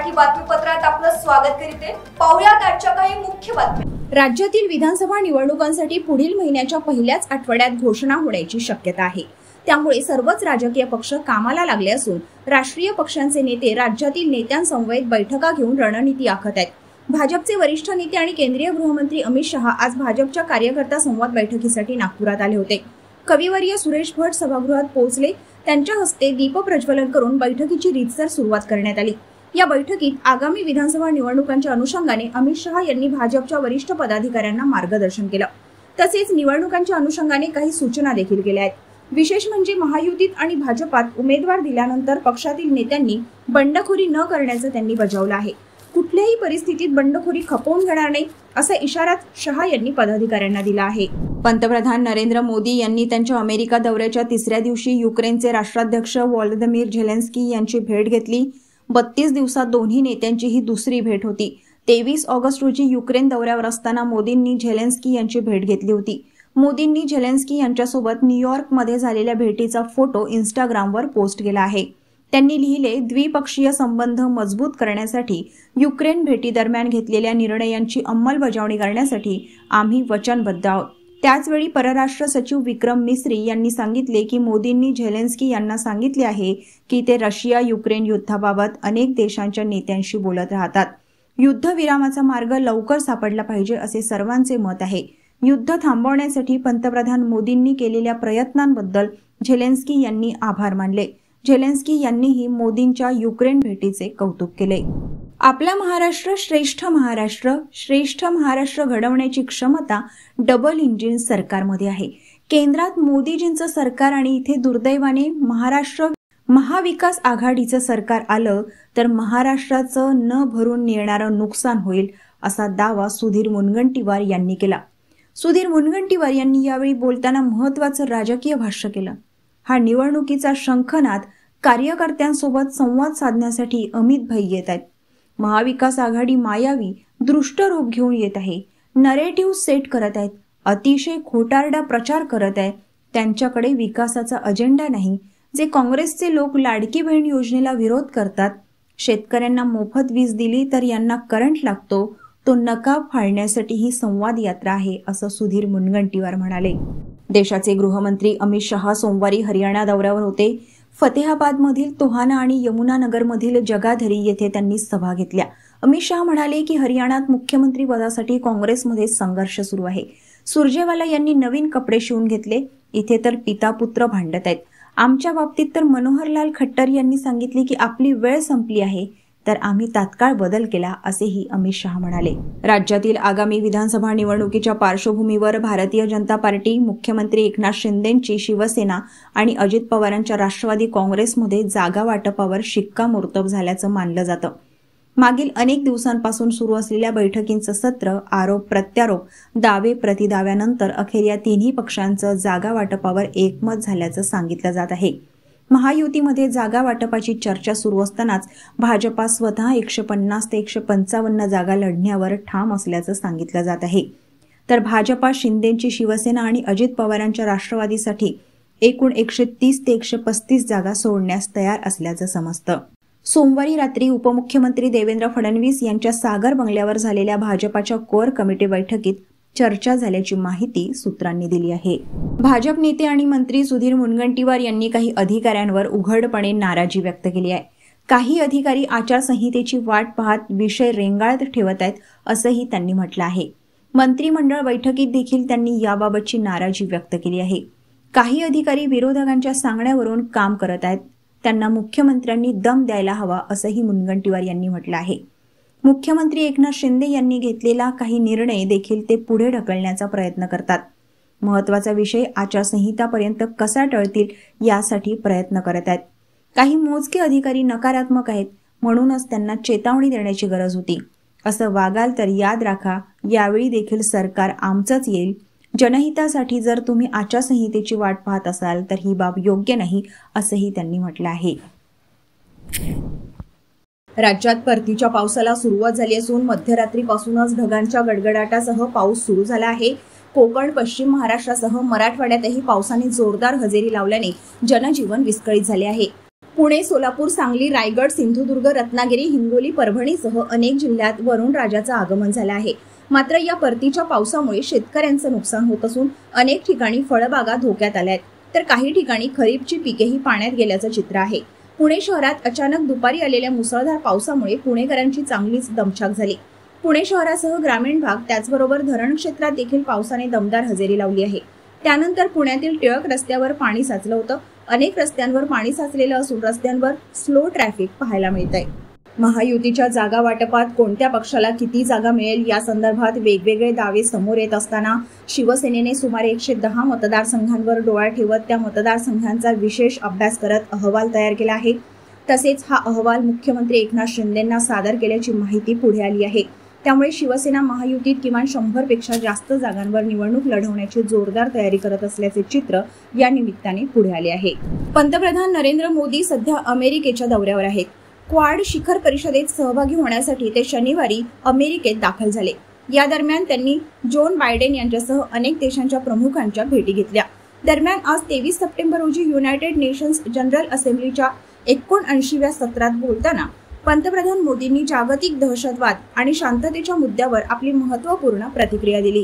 मराठी बातमीपत्रात आपलं स्वागत करते। पाहुयात आजच्या काही मुख्य बातम्या। राज्यातील विधानसभा निवडणुकांसाठी पुढील महिन्याच्या पहिल्याच आठवड्यात घोषणा होण्याची शक्यता आहे। त्यामुळे सर्वच राजकीय पक्ष कामाला लागले असून राष्ट्रीय पक्षांचे नेते राज्यातील नेत्यांसमवेत बैठका घेऊन रणनीती आखत आहेत। भाजपचे वरिष्ठ नेते आणि केंद्रीय गृहमंत्री अमित शहा आज भाजपच्या कार्यकर्ता संवाद बैठकीसाठी नागपुरात आले होते। कविवर्य सुरेश भट सभागृहात पोहोचले। त्यांच्या हस्ते दीप प्रज्वलन करून बैठकीची रीतसर सुरुवात करण्यात आली। या बैठकीत आगामी विधानसभा निवडणुकांच्या अनुषंगाने अमित शहा यांनी भाजपच्या वरिष्ठ पदाधिकाऱ्यांना मार्गदर्शन केलं। तसेच निवडणुकांच्या अनुषंगाने काही सूचना देखील केल्या आहेत। विशेष म्हणजे महायुतीत आणि भाजपात उमेदवार दिल्यानंतर पक्षातील नेत्यांनी बंडखोरी न करण्याचं त्यांनी बजावलं आहे। कुठल्याही परिस्थितीत बंडखोरी खपवून घेणार नाही असा इशारा शहा यांनी पदाधिकाऱ्यांना दिला आहे। पंतप्रधान नरेंद्र मोदी यांनी त्यांच्या अमेरिका दौऱ्याच्या तिसऱ्या दिवशी युक्रेनचे राष्ट्राध्यक्ष व्लादिमीर झेलेन्स्की यांची भेट घेतली। 32 दिवसात दोन्ही नेत्यांची ही दुसरी भेट होती। 23 ऑगस्ट रोजी युक्रेन दौऱ्यावर असताना मोदींनी झेलेन्स्की यांची भेट घेतली होती। मोदींनी झेलेन्स्की यांच्यासोबत न्यूयॉर्कमध्ये झालेल्या भेटीचा फोटो इंस्टाग्रामवर पोस्ट केला आहे। त्यांनी लिहिले, द्विपक्षीय संबंध मजबूत करण्यासाठी युक्रेन भेटीदरम्यान घेतलेल्या निर्णयांची अंमलबजावणी करण्यासाठी आम्ही वचनबद्ध आहोत। त्याचवेळी परराष्ट्र सचिव विक्रम मिस्री यांनी सांगितले की मोदींनी झेलेन्स्की यांना सांगितले आहे की ते रशिया युक्रेन युद्धाबाबत अनेक देशांच्या नेत्यांशी बोलत राहतात। युद्धविरामाचा मार्ग लवकर सापडला पाहिजे असे सर्वांचे मत आहे। युद्ध थांबवण्यासाठी पंतप्रधान मोदींनी केलेल्या प्रयत्नांबद्दल झेलेन्स्की यांनी आभार मानले। झेलेन्स्की यांनीही मोदींच्या युक्रेन भेटीचे कौतुक केले। आपला महाराष्ट्र श्रेष्ठ महाराष्ट्र घडवण्याची क्षमता डबल इंजिन सरकारमध्ये आहे। केंद्रात मोदीजींचं सरकार आणि इथे दुर्दैवाने महाराष्ट्र महाविकास आघाडीचं सरकार आलं तर महाराष्ट्राचं न भरून येणारं नुकसान होईल असा दावा सुधीर मुनगंटीवार यांनी केला। सुधीर मुनगंटीवार यांनी यावेळी बोलताना महत्त्वाचं राजकीय भाष्य केलं। हा निवडणुकीचा शंखनाद कार्यकर्त्यांसोबत संवाद साधण्यासाठी अमित भाई येत आहेत। महाविकास आघाडी मायावी दृष्ट रूप घेऊन येत आहे। नरेटिव्ह सेट करत आहेत। अतिशय खोटारडा प्रचार करत आहेत। त्यांच्याकडे विकासाचा अजेंडा नाही। जे काँग्रेसचे लोक लाडकी बहीण योजनेला विरोध करतात, शेतकऱ्यांना मोफत वीज दिली तर यांना करंट लागतो, तो नकाब फाळण्यासाठी ही संवाद यात्रा आहे असं सुधीर मुनगंटीवार म्हणाले। देशाचे गृहमंत्री अमित शहा सोमवारी हरियाणा दौऱ्यावर होते। फतेहाबादमधील तोहाना आणि यमुनानगरमधील जगाधरी येथे त्यांनी सभा घेतल्या। अमित शहा म्हणाले की हरियाणात मुख्यमंत्री पदासाठी काँग्रेसमध्ये संघर्ष सुरू आहे। सुरजेवाला यांनी नवीन कपडे शिवून घेतले। इथे तर पिता पुत्र भांडत आहेत। आमच्या बाबतीत तर मनोहरलाल खट्टर यांनी सांगितले की आपली वेळ संपली आहे तर आम्ही तात्काळ बदल केला असेही अमित शहा म्हणाले। राज्यातील आगामी विधानसभा निवडणुकीच्या पार्श्वभूमीवर भारतीय जनता पार्टी, मुख्यमंत्री एकनाथ शिंदेंची शिवसेना आणि अजित पवारांच्या राष्ट्रवादी काँग्रेसमध्ये जागा वाटपावर शिक्कामोर्तब झाल्याचं मानलं जातं। मागील अनेक दिवसांपासून सुरू असलेल्या बैठकींचं सत्र, आरोप प्रत्यारोप, दावे प्रतिदाव्यानंतर अखेर या तिन्ही पक्षांचं जागा वाटपावर एकमत झाल्याचं सांगितलं जात आहे। महायुतीमध्ये जागा वाटपाची चर्चा सुरू असतानाच भाजपा स्वतः 150 ते 155 जागा लढण्यावर ठाम असल्याचं सांगितलं जात आहे। तर भाजपा, शिंदेंची शिवसेना आणि अजित पवारांच्या राष्ट्रवादीसाठी एकूण 130 ते 135 जागा सोडण्यास तयार असल्याचं समजतं। सोमवारी रात्री उपमुख्यमंत्री देवेंद्र फडणवीस यांच्या सागर बंगल्यावर झालेल्या भाजपाच्या कोअर कमिटी बैठकीत चर्चा झाल्याची माहिती सूत्रांनी दिली आहे। भाजप नेते आणि मंत्री सुधीर मुनगंटीवार यांनी काही अधिकाऱ्यांवर उघडपणे नाराजी व्यक्त केली आहे। काही अधिकारी आचारसंहितेची वाट पाहत विषय रेंगाळत ठेवत आहेत असंही त्यांनी म्हटलं आहे। मंत्रिमंडळ बैठकीत देखील त्यांनी याबाबतची नाराजी व्यक्त केली आहे। काही अधिकारी विरोधकांच्या सांगण्यावरून काम करत आहेत। त्यांना मुख्यमंत्र्यांनी दम द्यायला हवा असंही मुनगंटीवार यांनी म्हटलं आहे। मुख्यमंत्री एकनाथ शिंदे यांनी घेतलेला काही निर्णय देखील ते पुढे ढकलण्याचा प्रयत्न करतात। महत्त्वाचा विषय आचारसंहितापर्यंत कसा टळतील यासाठी प्रयत्न करत आहेत। काही मोजके अधिकारी नकारात्मक आहेत, म्हणूनच त्यांना चेतावणी देण्याची गरज होती। असं वागाल तर याद राखा, यावेळी देखील सरकार आमचंच येईल। जनहितासाठी जर तुम्ही आचारसंहितेची वाट पाहत असाल तर ही बाब योग्य नाही असंही त्यांनी म्हटलं आहे। राज्यात परतीच्या पावसाला सुरुवात झाली असून मध्यरात्रीपासूनच ढगांच्या गडगडाटासह पाऊस सुरू झाला आहे। कोकण, पश्चिम महाराष्ट्रासह मराठवाड्यातही पावसाने जोरदार हजेरी लावल्याने जनजीवन विस्कळीत झाले आहे। पुणे, सोलापूर, सांगली, रायगड, सिंधुदुर्ग, रत्नागिरी, हिंगोली, परभणीसह अनेक जिल्ह्यात वरुण राजाचं आगमन झालं आहे. मात्र या परतीच्या पावसामुळे शेतकऱ्यांचं नुकसान होत असून अनेक ठिकाणी फळबागा धोक्यात आल्या आहेत, तर काही ठिकाणी खरीपची पिकेही पाण्यात गेल्याचं चित्र आहे. पुणे शहरात अचानक दुपारी आलेल्या मुसळधार पावसामुळे पुणेकरांची चांगलीच दमछाक झाली. पुणे शहरासह ग्रामीण भाग त्याचबरोबर धरण क्षेत्रात देखील पावसाने दमदार हजेरी लावली आहे. त्यानंतर पुण्यातील टिळक रस्त्यावर पाणी साचलं होतं. अनेक रस्त्यांवर पाणी साचलेलं असून रस्त्यांवर स्लो ट्रॅफिक पाहायला मिळतंय. महायुतीच्या जागा वाटपात कोणत्या पक्षाला किती जागा मिळेल या संदर्भात वेगवेगळे दावे समोर येत असताना शिवसेनेने सुमारे 110 मतदारसंघांवर डोळा ठेवत त्या मतदारसंघांचा विशेष अभ्यास करत अहवाल तयार केला आहे. तसेच हा अहवाल मुख्यमंत्री एकनाथ शिंदेंना सादर केल्याची माहिती पुढे आली आहे. त्यामुळे शिवसेना महायुतीत किमान 100 पेक्षा जास्त जागांवर निवडणूक लढवण्याची जोरदार तयारी करत असल्याचे चित्र या निमित्ताने पुढे आले आहे. पंतप्रधान नरेंद्र मोदी सध्या अमेरिकेच्या दौऱ्यावर आहेत. क्वाड शिखर परिषदेत सहभागी होण्यासाठी ते शनिवारी अमेरिकेत दाखल झाले. या दरम्यान त्यांनी जोन बायडेन यांच्यासह अनेक देशांच्या प्रमुखांच्या भेटी घेतल्या. दरम्यान आज 23 सप्टेंबर रोजी युनायटेड नेशन्स जनरल असेंब्लीच्या 79व्या सत्रात बोलताना पंतप्रधान मोदींनी जागतिक दहशतवाद आणि शांततेच्या मुद्द्यावर आपली महत्त्वपूर्ण प्रतिक्रिया दिली.